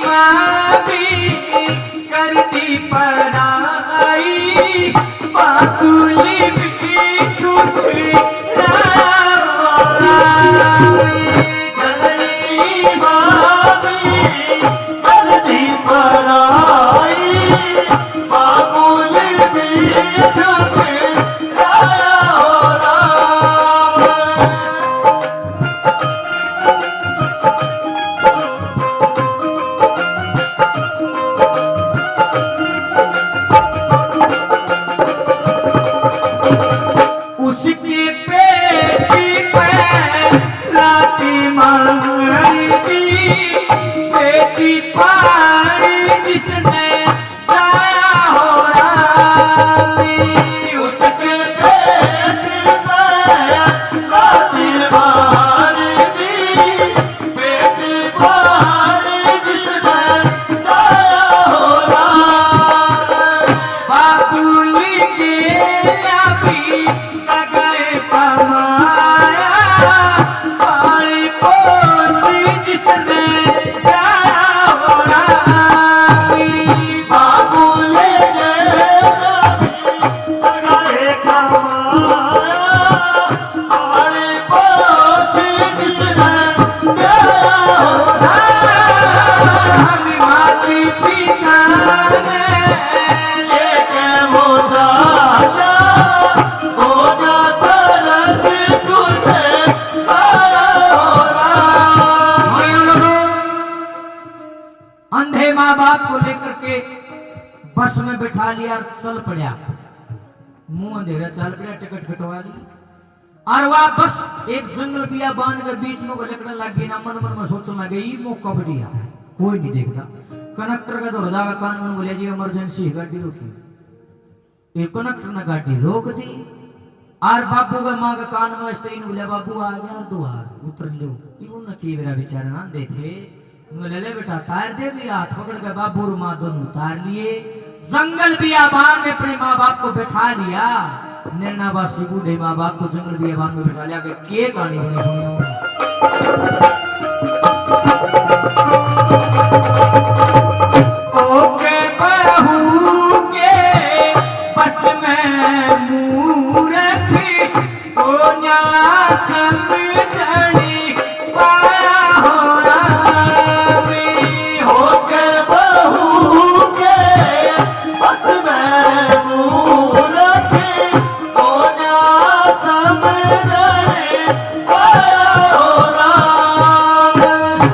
माँ भी करती पराई बातुली भी ठुठराई जननी माँ भी करती पराई बातुली भी ठुठराई उसके पेटी पे लाठी मारी दी बेटी पाई जिसने जाया हो रामी उसके पेटी पे लाठी मारी दी बेटी पाई जिसने जाया हो रामी बातुली के लाभी अंधे माँ बाप को लेकर के बस में बैठा लिया और चल पड़ा मुंह अंधेरा चल पड़ा टिकट कटवा ली और वह बस एक जंगल बियाबान के बीच में को लेकर लग गई ना मन मन में सोचने लगे ये मौका बढ़िया कोई नहीं देखता कनेक्टर का दौर जागा कान में बोले जी इमरजेंसी गाड़ी रोकी एक कनेक्टर ने गाड़ी रोक दी और बाबू का माँ का कान में स्टेन बोले बाबू आ गया द्वार उतर लो ये की मेरा बेचारा ना दे थे ले ले बेटा तार दे भी हाथ पकड़ के बाबू और माँ दोनों उतार लिए जंगल बियाबान में अपने माँ बाप को बैठा लिया निर्नावासी बूढ़े माँ बाप को जंगल बियाबान में बैठा लिया के कहानी बनी सुनी ओके बहू के बस में मुंह रखी ओ न्या समझनी पाया हो रामी होके बहू के बस में मुंह रखी ओ न्या समझनी पाया हो रामी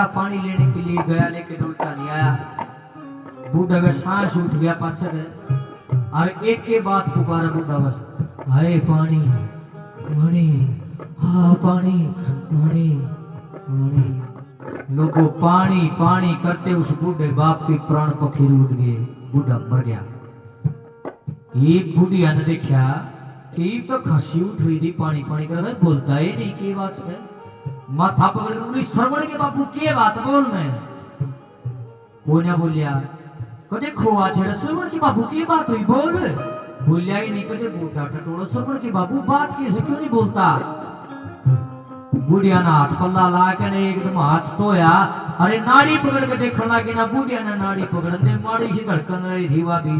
बूढ़ा पानी लेने के लिए गया लेकिन उल्टा नहीं आया। बूढ़ा का सांस उठ गया पाछे और एक के बाद पुकारा बूढ़ा बस, हाय पानी पानी, हाँ पानी पानी पानी। लोगों पानी पानी करते उस बूढ़े बाप के प्राण पखेरु उठ गए, बूढ़ा मर गया। एक बुढ़िया ने देखा कि तो खांसी उठ रही थी, पानी पानी कर रहा, बोलता ही नहीं की बात है। माथा पकड़ कर श्रवण के बापू की बात बोल रहे वो ना बोलिया, कदे खोआ छेड़ा श्रवण के बापू की बात हुई बोल, बोलिया ही नहीं। कदे बूढ़ा टटोड़ा श्रवण के बापू बात कैसे क्यों नहीं बोलता। बुढ़िया ना हाथ पल्ला ला के ने एकदम हाथ धोया, अरे नाड़ी पकड़ के देखने लगी ना, बुढ़िया ने नाड़ी पकड़ दे, माड़ी सी धड़कन रही थी वह भी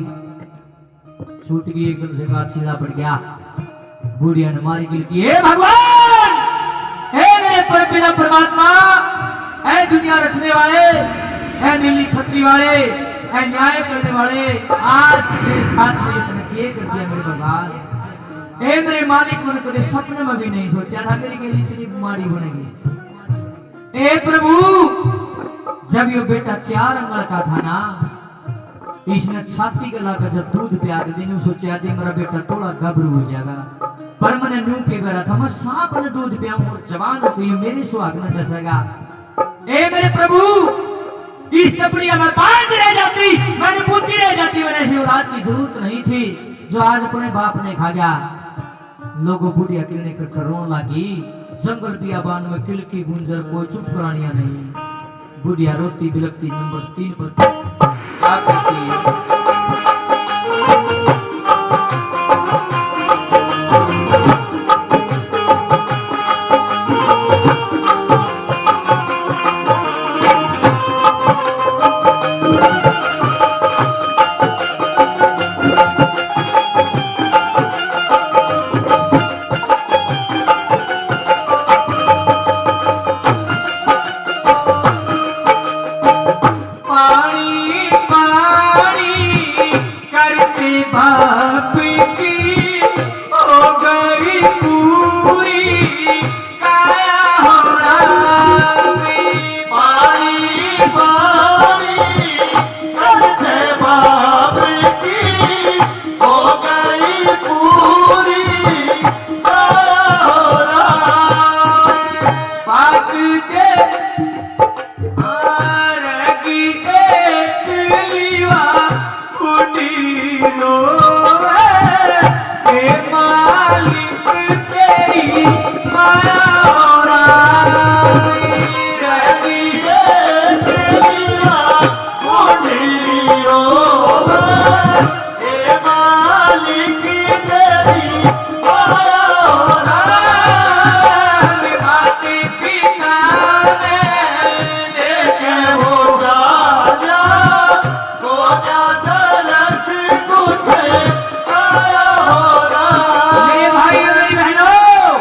छूट गई, एकदम से गाछ सीधा पड़ गया। बुढ़िया ने मारी गिल की, हे भगवान, हे मेरे परमपिता परमात्मा, हे दुनिया रचने वाले, हे नीली छतरी वाले, हे न्याय करने वाले, आज मेरे साथ में इतना क्या कर दिया मेरे भगवान। हे मेरे मालिक, मैंने कभी सपने में भी नहीं सोचा था मेरी गली इतनी बीमारी बनेगी। हे प्रभु, जब ये बेटा 4 अंगल का था ना, इसने छाती गला कर जब दूध पिया के दिन सोचा थी मेरा बेटा थोड़ा घबरू हो जाएगा, पर मैंने नू के बेरा था मैं सांप ने दूध पियाऊं और जवान हो गई मेरी सुहाग में डसेगा। ए मेरे प्रभु, इस टपड़िया में 5 रह जाती, मैंने बुद्धि रह जाती, मैंने शिवरात की जरूरत नहीं थी जो आज अपने बाप ने खा गया। लोगों बुढ़िया किलने कर रोन लगी, जंगल बियाबान में किल की गुंजर कोई चुप करानिया नहीं। बुढ़िया रोती बिलकती नंबर 3 पर क्या करती है। बाप की हो गई पूरी काया हो रामी, पानी पानी करते बाप की हो गई पूरी काया हो रामी। पाक दे आरगी एक लीवा कुटी लो मालिक तेरी माया हो रामी, रगी तेरिया कुटियो मालिक तेरी माया हो रामी। माटी पिता ने लेके हो राजा को जाता रस तुझे आया हो रामी। मेरे भाई और मेरी बहनों,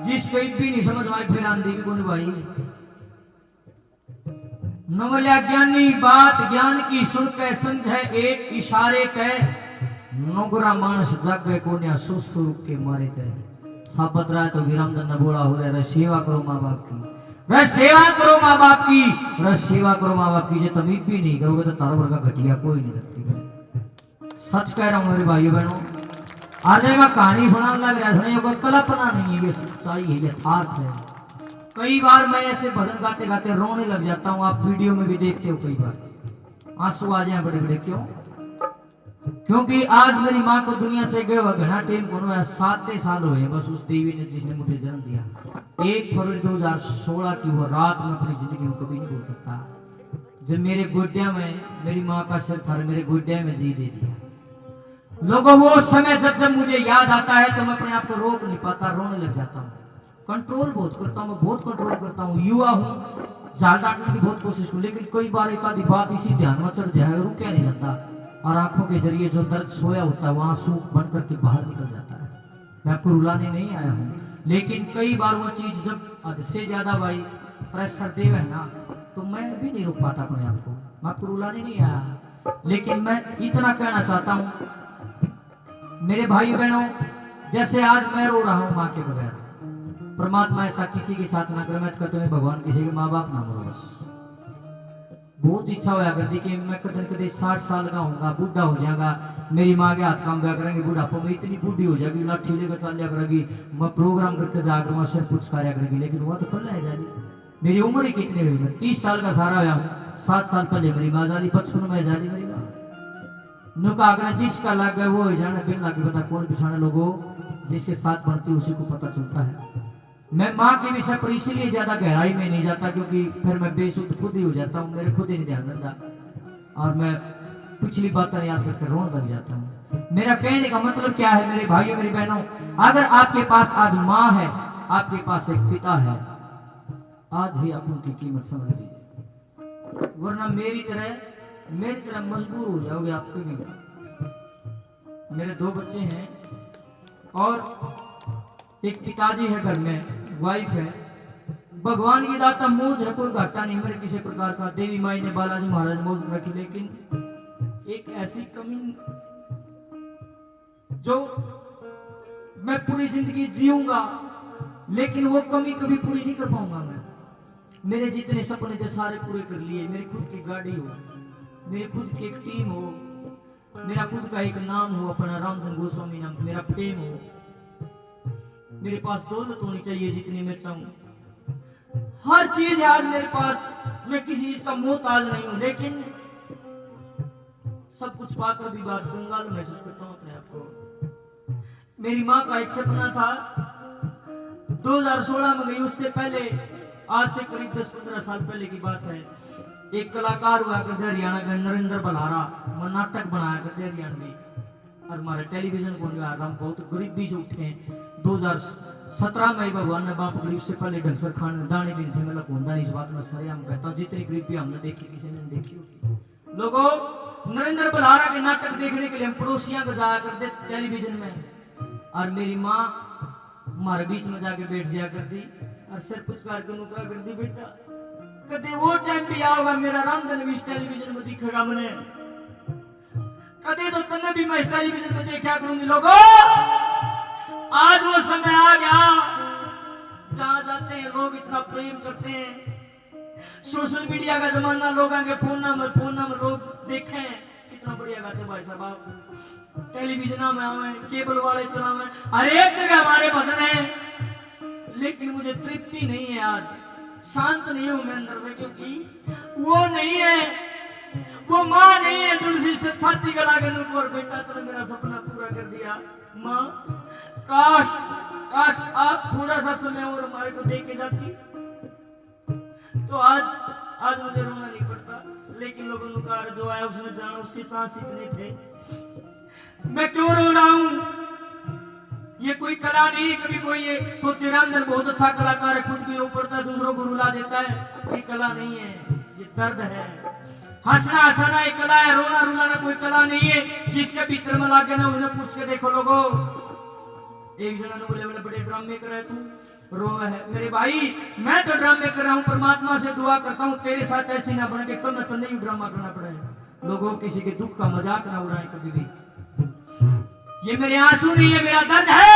जिसको भी नहीं समझ में फिर आंधी भी कौन भाई नवल्या ज्ञानी बात ज्ञान की सुन के समझे एक इशारे के, नोगरा मानस जागे कोन्या सुसुर के मारे थे। साबत रहा तो विरामदन ने बोला हो रहा, सेवा करो माँ बाप की, रह सेवा करो माँ बाप की, रह सेवा करो माँ बाप की। जो तुम भी नहीं करोगे तो तारा वर्गा घटिया कोई नहीं रखती। सच कह रहा हूँ मेरे भाइयों बहनों, आज मैं कहानी सुनाने लग रहा था, ये कोई कल्पना नहीं है, ये सच्चाई है, यथार्थ है। कई बार मैं ऐसे भजन गाते गाते रोने लग जाता हूँ, आप वीडियो में भी देखते हो, कई बार आंसू आ जाए बड़े बड़े। क्यों? क्योंकि आज मेरी माँ को दुनिया से गए हुआ घना टाइम को 7 साल हुए बस उस देवी ने जिसने मुझे जन्म दिया। 1 फरवरी 2016 की वो रात मैं अपनी जिंदगी में कभी नहीं भूल सकता, जब मेरे गोड्या में मेरी माँ का सिर था, मेरे गोड्या में जी दे दिया। लोगों वो समय जब मुझे याद आता है तो मैं अपने आप को रोक नहीं पाता, रोने लग जाता हूँ। कंट्रोल बहुत करता हूँ, मैं बहुत कंट्रोल करता हूँ, युवा हूँ, जाल डांटने की बहुत कोशिश हूँ, लेकिन कई बार एक आधी बात इसी ध्यान में चढ़ जाए, रुका नहीं जाता, और आंखों के जरिए जो दर्द सोया होता है वो आंसू बन करके बाहर निकल जाता है। मैं आपको रुलाने नहीं आया हूँ, लेकिन कई बार वो चीज जब हद से ज्यादा भाई प्रेशर दे है ना, तो मैं भी नहीं रोक पाता अपने आप को। मैं आपको रुलाने नहीं आया, लेकिन मैं इतना कहना चाहता हूँ मेरे भाई बहनों, जैसे आज मैं रो रहा हूँ माँ के बगैर, परमात्मा ऐसा किसी के साथ ना करे। मैं तो कहता हूँ भगवान किसी के माँ बाप ना मरो बस। बहुत इच्छा होया करती कि मैं कदम कदे 60 साल का होऊंगा, बूढ़ा हो जाएगा, मेरी माँ के हाथ काम दिया करेंगे, बुढ़ापा में इतनी बूढ़ी हो जाएगी, लाठी लेकर चल जाया करेगी, मैं प्रोग्राम करके जा कर सिर कुछ कार्य करेगी। लेकिन वो तो पहले है जाली। मेरी उम्र ही कितनी हुई, मैं 30 साल का सारा हुआ हूँ। 7 साल पहले मेरी माँ जाली, 55 में जाली मेरी माँ। नुका अगर जिसका लग गया वो जाने बिन लागे पता कौन पिछाने लोगों, जिसके साथ बढ़ती उसी को पता चलता है। मैं माँ के विषय पर इसीलिए ज्यादा गहराई में नहीं जाता क्योंकि फिर मैं बेसुध खुद ही हो जाता हूँ, मेरे खुद ही नहीं ध्यान रहता और मैं पिछली बातें याद करके रोने लग जाता हूँ। मेरा कहने का मतलब क्या है मेरे भाइयों मेरी बहनों, अगर आपके पास आज माँ है, आपके पास एक पिता है, आज ही आप उनकी कीमत समझ लीजिए, वरना मेरी तरह मजबूर हो जाओगे आपके भी। मेरे 2 बच्चे हैं और एक पिताजी है घर में, वाइफ है। भगवान की दाता मौज है, कोई घाटा नहीं मेरे किसी प्रकार का। देवी माई ने बालाजी महाराज मौज रखी, लेकिन एक ऐसी कमी जो मैं पूरी जिंदगी जीऊंगा लेकिन वो कमी कभी पूरी नहीं कर पाऊंगा। मैं मेरे जितने सपने थे सारे पूरे कर लिए। मेरी खुद की गाड़ी हो, मेरी खुद की एक टीम हो, मेरा खुद का एक नाम हो, अपना रामधन गोस्वामी नाम, मेरा फेम हो, मेरे पास दौलत होनी चाहिए जितनी मैं चाहूं। हर चीज है आज मेरे पास, मैं किसी चीज का मोहताज नहीं हूं, लेकिन सब कुछ पाकर भी बात कंगाल महसूस करता हूं अपने आप को। मेरी माँ का एक सपना था, 2016 में गई, उससे पहले आज से करीब 10-15 साल पहले की बात है। एक कलाकार हुआ करते हरियाणा का नरेंद्र बल्हारा, वो नाटक बनाया करते हरियाणवी और हमारे टेलीविजन को हम बहुत गरीबी से उठे। 2017 में भगवान ने बाप पकड़ी, उससे पहले ढंग से खाने दाने भी थे, मतलब होता नहीं। इस बात में सर हम कहता हूँ जितनी गरीबी हमने देखी किसी ने देखी होगी। लोगों, नरेंद्र बल्हारा के नाटक देखने के लिए हम पड़ोसियां को जाया करते टेलीविजन में, और मेरी माँ हमारे बीच में जाके बैठ जाया करती और सिर पुचकार के नुका करती, बेटा कदे वो टाइम भी आओगा मेरा रामधन भी इस टेलीविजन में दिखेगा, मैंने कदे तो तन्ने भी मैं इस टेलीविजन में देखा करूंगी। लोगों, आज वो समय आ गया जहां जाते हैं लोग इतना प्रेम करते हैं। सोशल मीडिया का जमाना, लोगों के फोन में लोग देखें कितना बढ़िया गाते भाई साहब आप, टेलीविजन में आवे, केबल वाले चलावे, हर एक जगह हमारे भजन है, लेकिन मुझे तृप्ति नहीं है। आज शांत नहीं हूं मैं अंदर से, क्योंकि वो नहीं है, वो माँ नहीं है तुलसी से छाती गला के नुक और बेटा तुमने मेरा सपना पूरा कर दिया। माँ काश आप थोड़ा सा समय और हमारे को दे के जाती तो आज मुझे रोना नहीं पड़ता। लेकिन लोगों ने कहा जो आया उसने जाना, उसके सांस इतने थे। मैं क्यों रो रहा हूं? ये कोई कला नहीं। कभी कोई ये सोचे रामधन बहुत अच्छा कलाकार है, खुद भी रो पड़ता है, दूसरों को रुला देता है, ये कला नहीं है, ये दर्द है। हंसना हंसाना एक कला है, रोना रुलाना कोई कला नहीं है। जिसके भीतर में लागे ना उन्हें पूछ के देखो लोगों। एक जना ने बोले बड़े ड्रामे कर रहे तू रो है। मेरे भाई मैं तो ड्रामे कर रहा हूँ, परमात्मा से दुआ करता हूँ तेरे साथ ऐसी ना बने कि कल तो नहीं ड्रामा करना पड़े। लोगों किसी के दुख का मजाक ना उड़ाए कभी भी। ये मेरे आंसू नहीं है, मेरा दर्द है,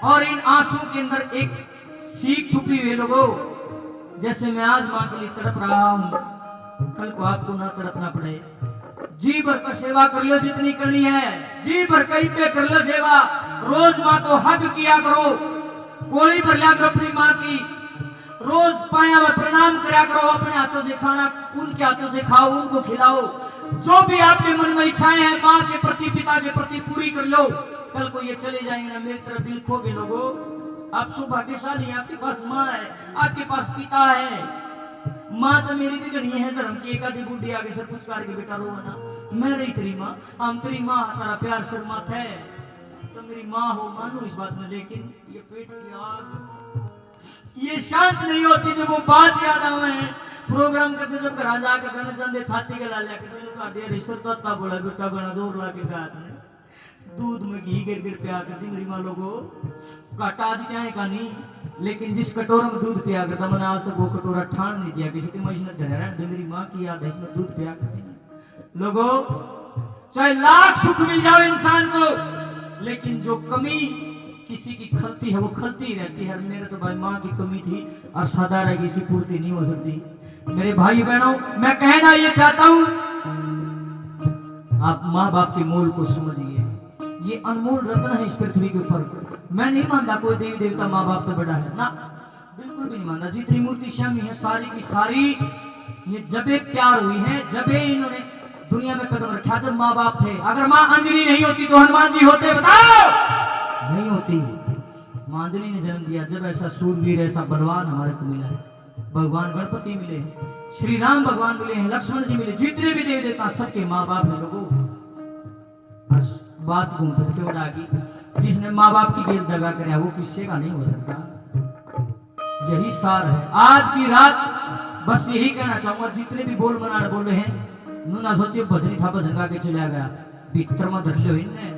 और इन आंसुओं के अंदर एक सीख छुपी हुई है लोगों। जैसे मैं आज मां के लिए तड़प रहा हूं, कल को आपको ना तड़पना पड़े। जी भर कर सेवा कर लो जितनी करनी है, जी भर कहीं पे कर लो सेवा। रोज माँ को हग किया करो, कोली भर लिया करो अपनी माँ की, रोज पाया में प्रणाम करा करो, अपने हाथों से खाना उनके हाथों से खाओ, उनको खिलाओ। जो भी आपके मन में इच्छाएं हैं माँ के प्रति पिता के प्रति पूरी कर लो। कल को ये चले जाएंगे ना मेरी तरफ बिलखोगे लोगों। आप सौभाग्यशाली हैं, आपके पास माँ है, आपके पास पिता है। माँ तो मेरी भी गणी है धर्म की, एक आधी बूढ़ी आगे से पुचकार के बेटा रो ना, मैं रही तेरी माँ, हम तेरी माँ तेरा प्यार शर्मात है तो मेरी माँ हो, मानो इस बात में। लेकिन ये पेट की आग ये शांत नहीं होती जब वो बात याद आवे। प्रोग्राम करते जब घर जाकर गाने जाने छाती के ला लेकर दिया रिश्ता तो बोला बेटा बना जोर ला के गाया तूने, दूध में घी गिर गिर पिया करती मेरी माँ लोगों। घाटा आज क्या है कहानी, लेकिन जिस कटोरा में दूध पिया करता मैंने आज तक वो कटोरा ठान नहीं दिया किसी की मशीन धन। मेरी माँ की याद है इसमें दूध पिया करती लोगों। चाहे लाख सुख मिल जाओ इंसान को, लेकिन जो कमी किसी की खलती है वो खलती ही रहती है। मेरे तो भाई माँ की कमी थी और सदा रहेगी, इसकी पूर्ति नहीं हो सकती। मेरे भाई बहनों, मैं कहना ये चाहता हूं, आप माँ बाप के मोल को समझिए। ये अनमोल रत्न है इस पृथ्वी के ऊपर। मैं नहीं मानता कोई देवी देवता माँ बाप तो बड़ा है ना, बिल्कुल भी नहीं मानता। जितनी मूर्ति शामी है सारी की सारी ये जबे प्यार हुई है, जबे इन्होंने दुनिया में कदम रखा जब माँ बाप थे। अगर माँ अंजलि नहीं होती तो हनुमान जी होते, बताओ? नहीं होती। माँ अंजलि ने जन्म दिया जब ऐसा सूरवीर ऐसा बलवान हमारे को मिला है। भगवान गणपति मिले हैं, श्री राम भगवान मिले हैं, लक्ष्मण जी मिले, जितने भी देवी देवता सबके माँ बाप हैं लोगों। बस बात घूम फिर के उड़ा गई। जिसने माँ बाप की गेल दगा करे वो किससे का नहीं हो सकता। यही सार है आज की रात। बस यही कहना चाहूंगा, जितने भी बोल मना बोले हैं नु ना सोचिए भजनी था भजन गा के चला गया भीतर में धर लो इनने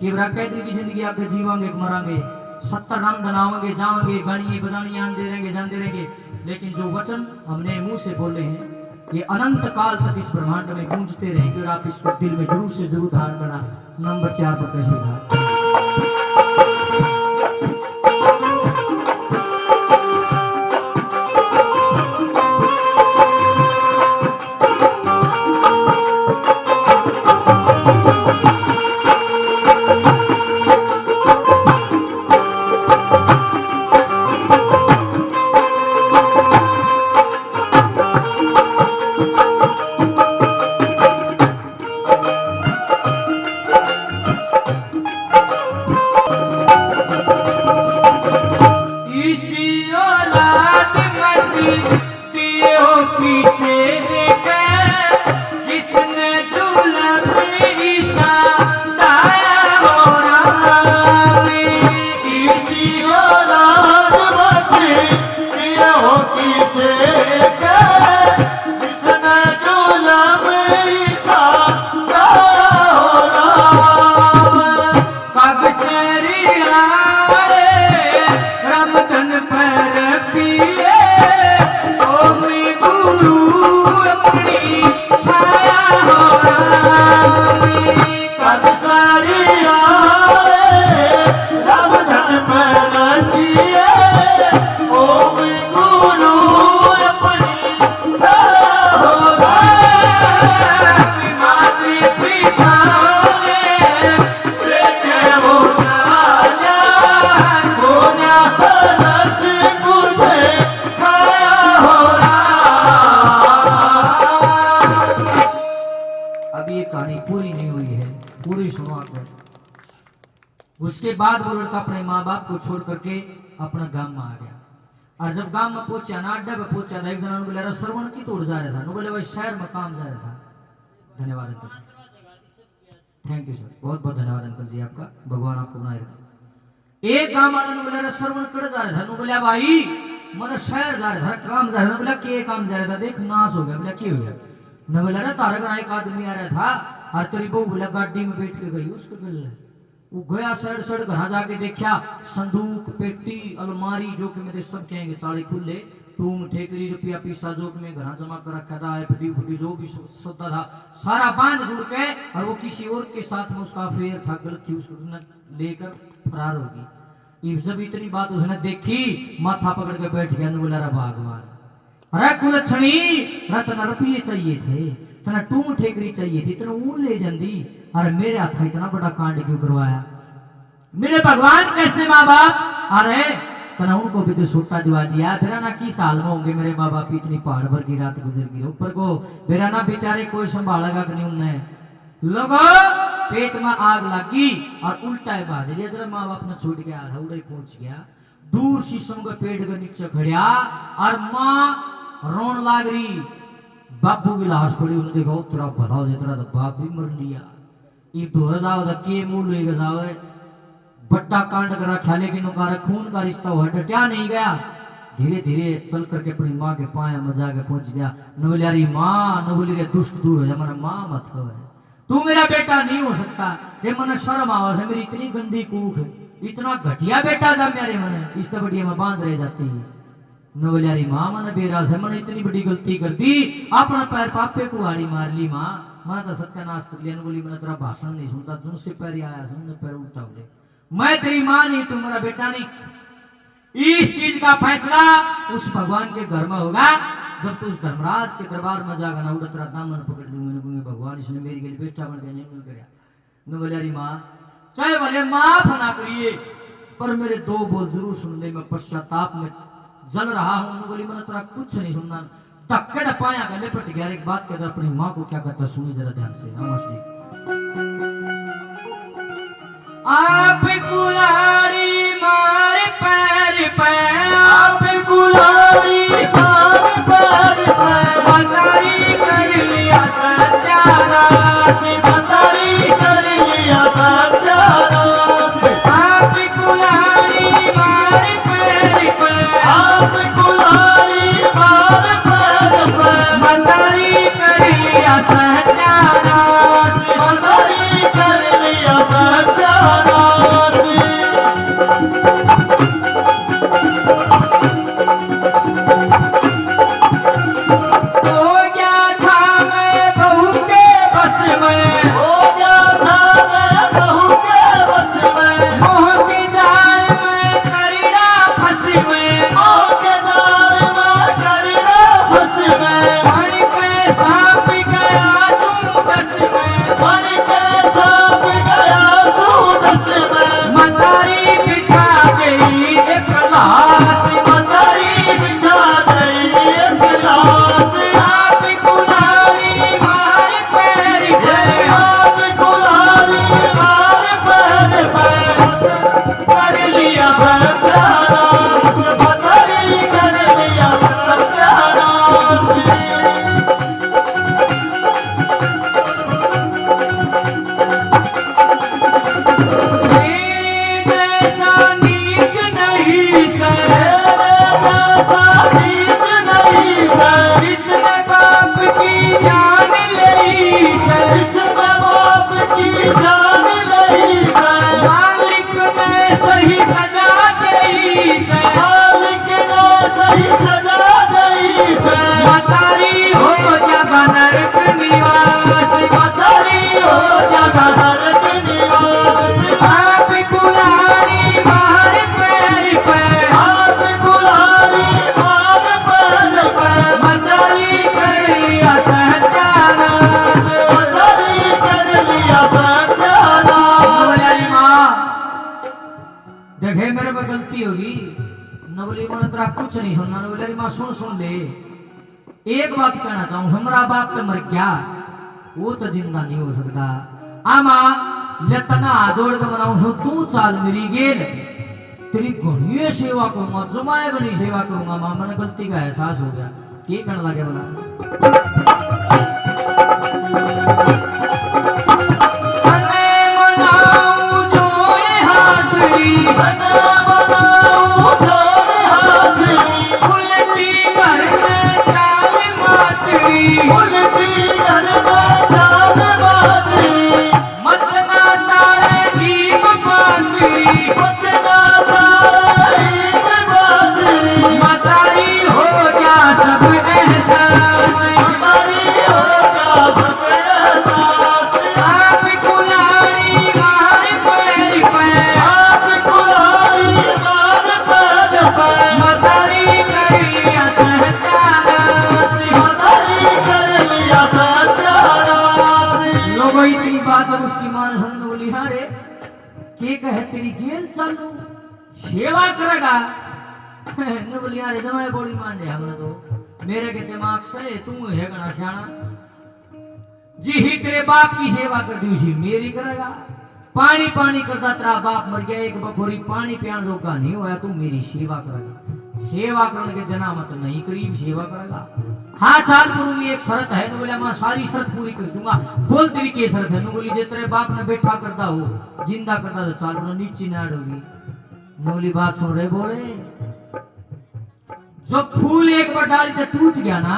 कि कैदी की जिंदगी आगे जीवांगे मरांगे 70 नाम बनाओगे जाओगे गानिए बजानिए आंदे रहेंगे जानते रहेंगे। लेकिन जो वचन हमने मुंह से बोले हैं ये अनंत काल तक इस ब्रह्मांड में गूंजते रहेंगे और आप इसको दिल में जरूर से जरूर धारण करना। नंबर 4 पर कैसे धारण उसके बाद वो लड़का अपने माँ बाप को छोड़ करके अपना गांव में आ गया। और जब गांव में पहुंचा ना अड्डा पे पहुंचा था एक जना बोले श्रवण की तोड़ जा रहा था नो बोले भाई शहर में काम जा रहा था। धन्यवाद अंकल, थैंक यू सर, बहुत बहुत धन्यवाद अंकल जी आपका, भगवान आपको बनाए रखे। एक गांव वाले ने बोले श्रवण कर जा रहा था नो बोले भाई मतलब शहर जा रहा था काम जा रहा था। बोला के काम जा रहा था देख नाश हो गया। बोला क्या हो गया? न बोला ना तारे घर एक आदमी आ रहा था और तेरी बहू बोला गाड़ी में बैठ के गई उसको मिल वो गया सड़ सड़ घर जाके देखा संदूक पेटी अलमारी जो कि मेरे सब कहेंगे ताले खुले टूम ठेकरी रुपया पीसा जो कि मैं घर जमा कर रखा था एफडी फुडी जो भी सोता था सारा बांध जुड़ के और वो किसी और के साथ में उसका अफेयर था गलत थी उसको लेकर फरार होगी। जब इतनी बात उसने देखी माथा पकड़ के बैठ गया बोला रे भगवान अरे कुलक्षणी रत्न रुपये चाहिए थे तना टूम ठेकरी चाहिए थी तना ऊन ले जाती अरे मेरे हाथ इतना बड़ा कांड क्यों करवाया? मेरे भगवान कैसे माँ बाप अरे तना उनको भी तो छोटा दिवा दिया। मेरा ना की साल में होंगे मेरे माँ बाप इतनी पहाड़ भर की रात गुजर गई ऊपर को मेरा ना बेचारे कोई संभालेगा कि नहीं उन्हें लोगों पेट में आग लगी और उल्टा है बाज लिया जरा माँ बाप ने छूट गया था उड़े पहुंच गया दूर शीशम के पेड़ के नीचे खड़िया और माँ रोन लाग रही बापू की लाश पड़ी उन्हें देखा तेरा भरा हो तेरा तो बाप भी मर लिया। ये ढोर जाओ के मुंह लेके जाओ बट्टा कांड करा ख्याले की नुकारा खून का रिश्ता हुआ डटा नहीं गया। धीरे धीरे चल करके अपनी माँ के पाया में जाके पहुंच गया। न बोली अरे माँ न बोली रे दुष्ट दूर हो जा मैंने माँ मत हो तू मेरा बेटा नहीं हो सकता रे मन शर्म आवाज है मेरी इतनी गंदी कूख इतना घटिया बेटा जा मेरे मन इस बढ़िया में बांध रह जाती है। न बोले अरे माँ मन बेराज है मैंने इतनी बड़ी गलती कर दी अपना पैर पापे को हाड़ी मार ली माँ मैं तो सत्यानाश कर लिया। बोली मैंने तेरा भाषण नहीं सुनता जो से पैर आया सुनने पैर उठा बोले मैं तेरी मां नहीं, तू मेरा बेटा नहीं। इस चीज का फैसला उस भगवान के घर में होगा जब तू उस धर्मराज के दरबार में जागा ना, उड़ा तेरा दामन पकड़ दूंगा। भगवान इसने मेरी के लिए बेचा बन के नहीं मिल गया न बोले अरे मां चाहे भले माफ ना करिए पर मेरे दो बोल जरूर सुन ले। मैं पश्चाताप में जल रहा हूं। बोली मैंने तेरा कुछ नहीं सुनना। धक्के न पाया गले पर टिक एक बात कहता अपनी माँ को क्या कहता सुनी जरा ध्यान से। नमस जी आप कुलाड़ी मार पैर पे, आप कुलाड़ी मार पैर पे, बताई कर लिया सत्यानाश, बताई कर लिया सत्यानाश। आप कुलाड़ी मार पैर पे, आप कुलाड़ी मार पैर पे, बताई कर लिया सत्यानाश, बताई कर लिया सत्यानाश। देखे मेरे में गलती होगी न बोली मैंने तेरा कुछ नहीं सुनना। न बोले मां सुन ले एक बात कहना चाहूं। हमारा बाप तो मर गया वो तो जिंदा नहीं हो सकता। आमा लेतना जोड़ के बनाऊ तू चाल मेरी गेल तेरी घनी सेवा करूंगा जमाएगा नहीं सेवा करूंगा। मां मैंने गलती का एहसास हो गया। के कहने लगे बोला उसकी मां हमने बोली हाँ रे के कहे तेरी गेल चालू सेवा करेगा। न बोली हाँ रे जमाए बोली मान दे हमने तो मेरे के दिमाग से तू है गना सियाना जी ही तेरे बाप की सेवा कर दी उसी मेरी करेगा। पानी पानी करता तेरा बाप मर गया एक बखोरी पानी पियान जोगा नहीं होया तू मेरी सेवा करेगा। सेवा करने के जना मत नहीं करीब सेवा करेगा। हाँ चाल करूंगी एक शर्त है। न बोला मैं सारी शर्त पूरी कर दूंगा। बोल तेरी के शर्त है। न बोली जे तेरे बाप ने बैठा करता हो जिंदा करता तो चाल नो नीचे ना डोगी। न बोली बात सुन रहे बोले जो फूल एक बार डाली तो टूट गया ना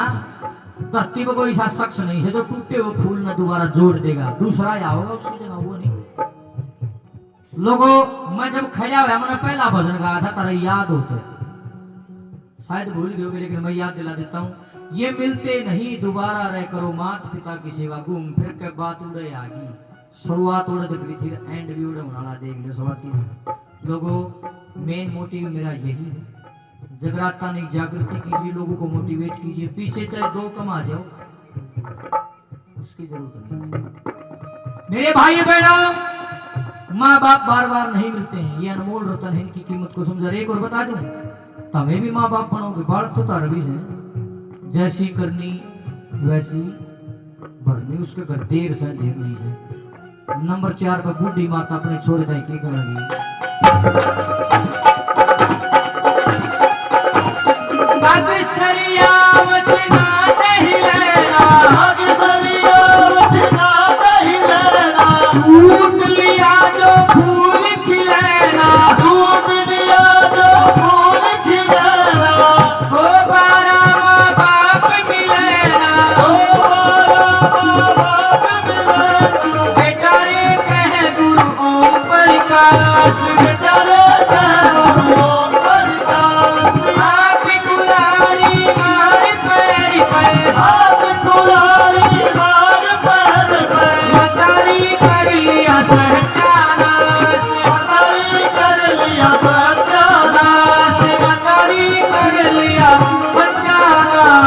धरती में कोई ऐसा शख्स नहीं है जो टूटे हुए फूल ना दोबारा जोड़ देगा दूसरा या होगा उसकी जगह वो नहीं। लोगों मैं जब खड़ा हुआ मैंने पहला भजन गाया था तारा याद होता है शायद भूल गए लेकिन मैं याद दिला देता हूँ। ये मिलते नहीं दोबारा रह करो माता पिता की सेवा घूम फिर के बात उड़े आगी शुरुआत उड़ करी थी एंड भी उड़ होना देख लो सवाती लोगों मेन मोटिव मेरा यही है जगराता नहीं जागृति कीजिए लोगों को मोटिवेट कीजिए पीछे चाहे 2 कम आ जाओ उसकी जरूरत नहीं है मेरे भाई बहनों माँ बाप बार बार नहीं मिलते हैं ये अनमोल रतन है इनकी कीमत को समझा एक और बता दूं तमें भी माँ बाप बनोगे बाल तो तार भी है जैसी करनी वैसी भरनी उसके घर देर से देर नहीं है नंबर 4 पर बूढ़ी माता अपने छोड़ दे के करेगी ढूंढ लिया जो फूल खिलेना ढूंढ लिया जो फूल खिलेना दोबारा माँ बाप मिलेना दोबारा बाप मिलेना बेटा रे कह गुरु ओम प्रकाश बेटा रे कह ओम प्रकाश आप कुलाड़ी मार पैर पर हाथ कुलाड़ी मार पैर पे मतारी कर लिया सत्यानाश मतारी कर लिया सत्यानाश मतारी कर लिया सत्यानाश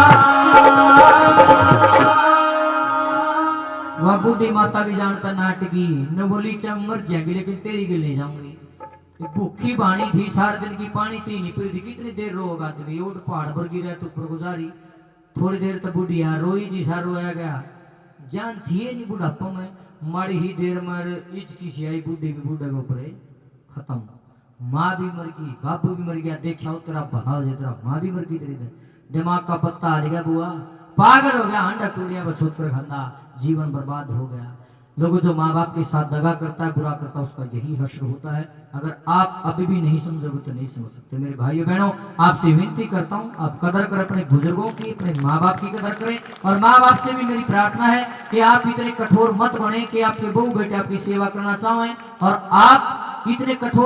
वह बूढ़ी माता भी जानता नाटकी न बोली चम मर जाएगी लेकिन तेरी के ले जाऊंगी ये भूखी बाणी थी सारे दिन की पानी थी नहीं पी थी कितनी देर रोगा आदमी ओट पहाड़ पर गिरा तो ऊपर गुजारी थोड़ी देर तक बुढ़िया रोई जी सा रोया गया जान थी नहीं बुढ़ापा में माड़ी ही देर मर इचकी सी आई बूढ़ी भी बूढ़े के ऊपर खत्म माँ भी मर गई बापू भी मर गया देखा तेरा भला हो जाए तेरा माँ भी मर गई तेरी दिमाग का पत्ता आ गया बुआ पागल हो गया अंडा टूटिया बछोत कर खाना जीवन बर्बाद हो गया लोगों जो माँ बाप के साथ दगा करता है बुरा करता है उसका यही हश्र होता है अगर आप अभी भी नहीं समझोगे तो नहीं समझ सकते मेरे भाइयों बहनों आपसे विनती करता हूँ आप कदर करें अपने बुजुर्गों की अपने माँ बाप की कदर करें और माँ बाप से भी मेरी प्रार्थना है कि आप इतने कठोर मत बने कि आपके बहू बेटे आपकी सेवा करना चाहें और आप इतने कठोर